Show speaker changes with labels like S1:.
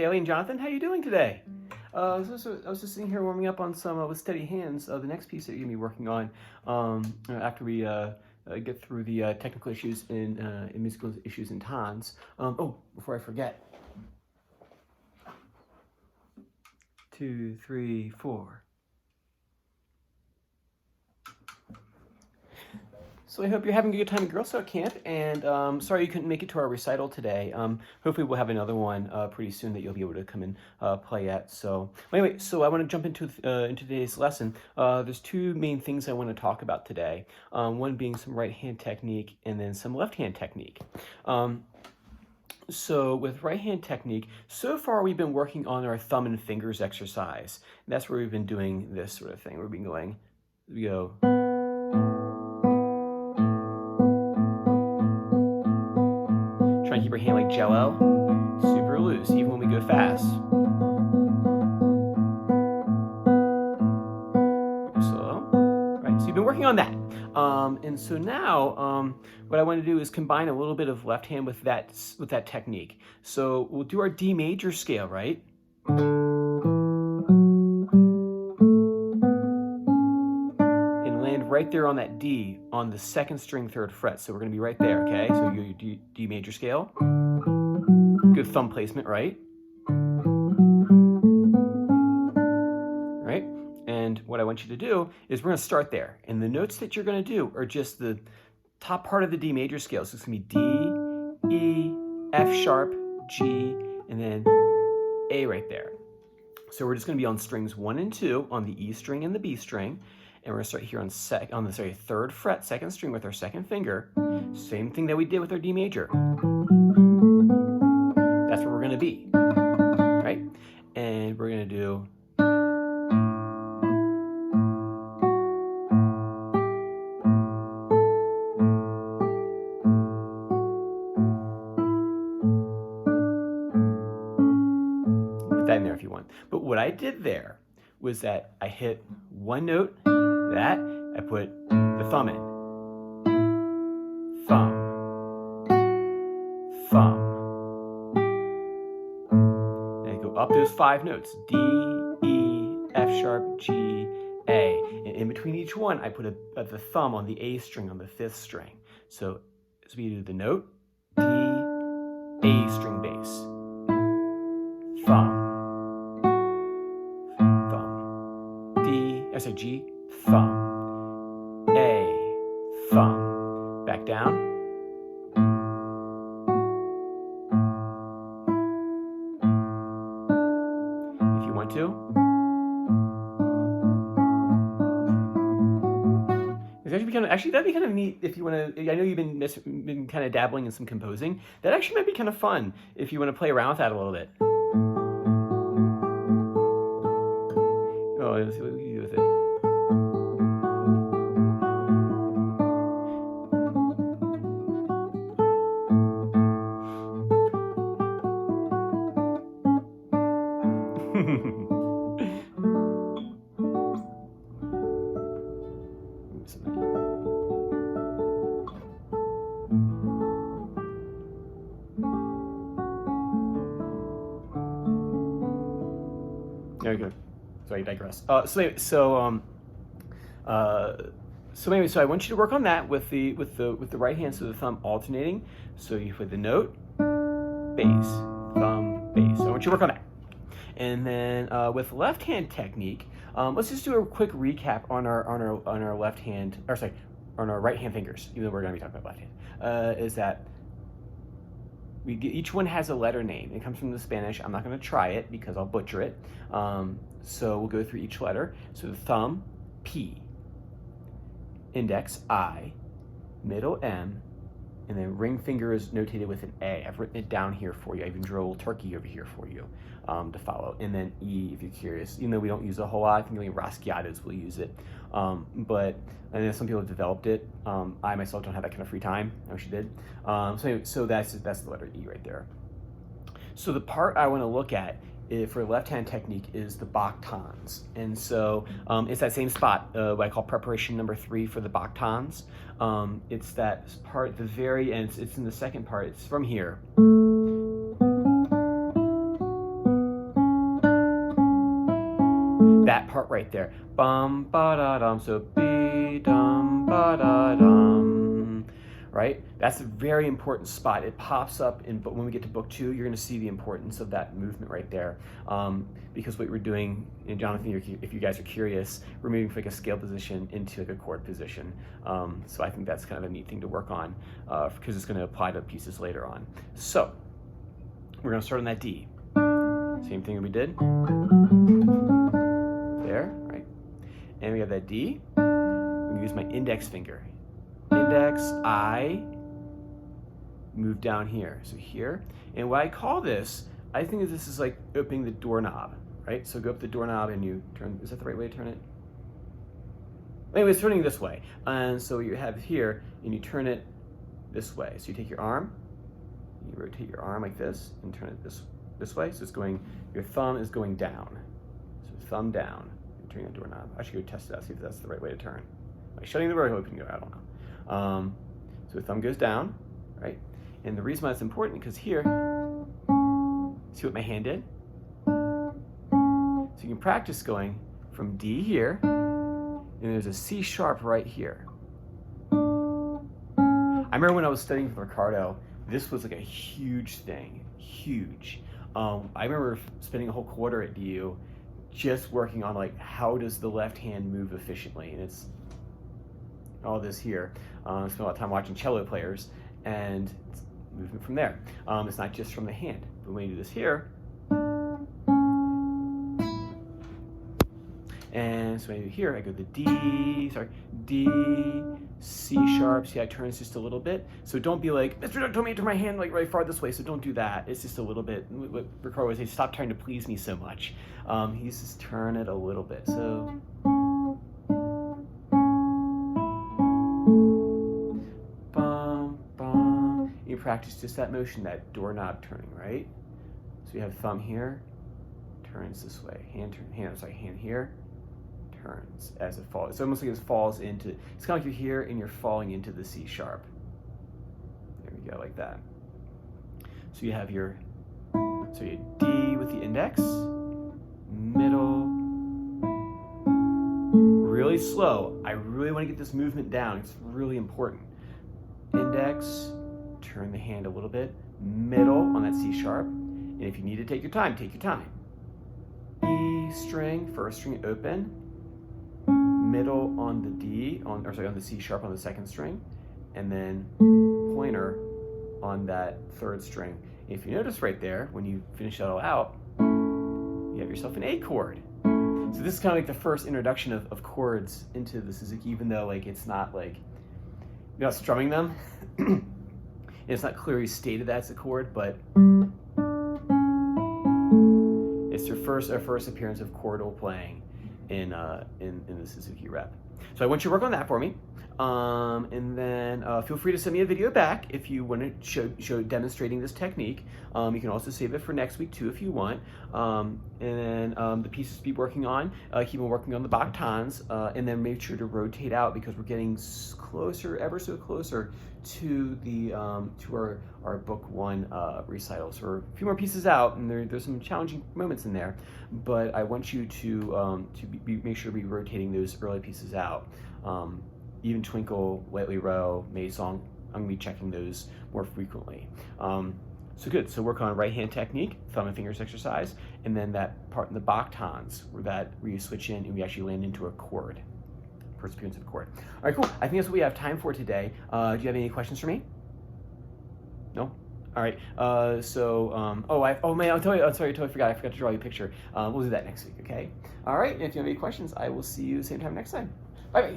S1: Bailey and Jonathan. How are you doing today? I was just sitting here warming up on some with steady hands. The next piece that you're gonna be working on after we get through the technical issues in musical issues in tons. Before I forget, 2, 3, 4. So I hope you're having a good time at Girl Scout camp, and sorry you couldn't make it to our recital today. Hopefully we'll have another one pretty soon that you'll be able to come and play at. So anyway, so I want to jump into today's lesson. There's two main things I want to talk about today. One being some right hand technique, and then some left hand technique. So with right hand technique, so far we've been working on our thumb and fingers exercise. And that's where we've been doing this sort of thing. We go. Try and keep your hand like jello, super loose, even when we go fast. Slow, right? So you've been working on that. And so now, what I want to do is combine a little bit of left hand with that technique. So we'll do our D major scale, right? And land right there on that D on the second string, 3rd fret. So we're going to be right there, okay? So you do your D major scale. Good thumb placement, right? Right? And what I want you to do is we're going to start there. And the notes that you're going to do are just the top part of the D major scale. So it's going to be D, E, F sharp, G, and then A right there. So we're just going to be on strings 1 and 2 on the E string and the B string. And we're going to start here on the 3rd fret, 2nd string with our 2nd finger. Same thing that we did with our D major. That's where we're going to be, right? And we're going to do that in there if you want. But what I did there was that I hit one note, that, I put the thumb in. Thumb. Thumb. And I go up those 5 notes. D, E, F sharp, G, A. And in between each one, I put the thumb on the A string on the 5th string. So as we do the note, D, A string bass. Thumb. G, thumb, A, thumb, back down, if you want to. Actually, that'd be kind of neat if you want to. I know you've been kind of dabbling in some composing. That actually might be kind of fun if you want to play around with that a little bit. Oh, let's see what we can do with it. There we go. Sorry, I digress. So I want you to work on that with the right hand, so the thumb alternating. So you put the note, bass, thumb, bass. So I want you to work on that. And then with left hand technique, let's just do a quick recap on our left hand, on our right hand fingers. Even though we're going to be talking about left hand, is that each one has a letter name. It comes from the Spanish. I'm not going to try it because I'll butcher it. So we'll go through each letter. So the thumb, P, index, I, middle, M, and then ring finger is notated with an A. I've written it down here for you. I even drew a little turkey over here for you to follow. And then E, if you're curious. Even though we don't use it a whole lot, I think only Rasquiatos will use it. But I know some people have developed it. I myself don't have that kind of free time. I wish I did. So that's the letter E right there. So the part I want to look at for left-hand technique is the Bach tons. And so it's that same spot, what I call preparation number 3 for the Bach tons. It's that part at the very end. It's in the second part. It's from here. part right there. Bum ba da dum. So be dum ba da dum. Right? That's a very important spot. It pops up but when we get to book 2, you're going to see the importance of that movement right there. Because what we're doing, and Jonathan, if you guys are curious, we're moving from like a scale position into like a chord position. So I think that's kind of a neat thing to work on because it's going to apply to pieces later on. So we're going to start on that D. Same thing we did there, right? And we have that D. I'm going to use my index finger. Index, I, move down here. So here. And what I call this, I think of this is like opening the doorknob, right? So go up the doorknob and you turn, is that the right way to turn it? Anyway, it's turning this way. And so you have here, and you turn it this way. So you take your arm, you rotate your arm like this, and turn it this way. So it's going, your thumb is going down. So thumb down, you're turning the doorknob. I should go test it out, see if that's the right way to turn. Like shutting the door, opening it, I don't know. So the thumb goes down, right? And the reason why it's important, because here, see what my hand did? So you can practice going from D here, and there's a C sharp right here. I remember when I was studying with Ricardo, this was like a huge thing, huge. I remember spending a whole quarter at DU just working on like, how does the left hand move efficiently? And it's all this here. I spent a lot of time watching cello players and it's movement from there. It's not just from the hand, but when you do this here, and so maybe here I go to D, C sharp. See, I turn just a little bit. So don't be like, Mr. Duck told me to turn my hand like right far this way, so don't do that. It's just a little bit. What Ricardo would say, stop trying to please me so much. He's just turn it a little bit. So. You practice just that motion, that doorknob turning, right? So you have thumb here, turns this way. Hand here, turns as it falls. It's almost like it falls into, it's kind of like you're here and you're falling into the C sharp. There we go, like that. So you have your, so you D with the index, middle, really slow. I really want to get this movement down. It's really important. Index, turn the hand a little bit, middle on that C sharp, and if you need to take your time, take your time. E string, first string open, middle on the D, on the C sharp on the second string, and then pointer on that third string. If you notice right there, when you finish that all out, you have yourself an A chord. So this is kind of like the first introduction of chords into the Suzuki, even though like it's not like, you're not strumming them. It's not clearly stated that it's a chord, but it's our first appearance of chordal playing in the Suzuki rep. So I want you to work on that for me, and then feel free to send me a video back if you want to show demonstrating this technique. You can also save it for next week too if you want. And then the pieces to be working on, keep on working on the Bach tons, and then make sure to rotate out because we're getting closer, ever so closer to the to our book 1 recital. So we're a few more pieces out, and there's some challenging moments in there, but I want you to make sure to be rotating those early pieces out. Even Twinkle, Lightly Row, May Song, I'm gonna be checking those more frequently. So good, so work on right hand technique, thumb and fingers exercise, and then that part in the Bach tons where you switch in and we actually land into a chord. First appearance of a chord. All right, cool. I think that's what we have time for today. Do you have any questions for me? No? All right. I'm sorry, I totally forgot. I forgot to draw you a picture. We'll do that next week, okay? All right, and if you have any questions, I will see you same time next time. Bye-bye.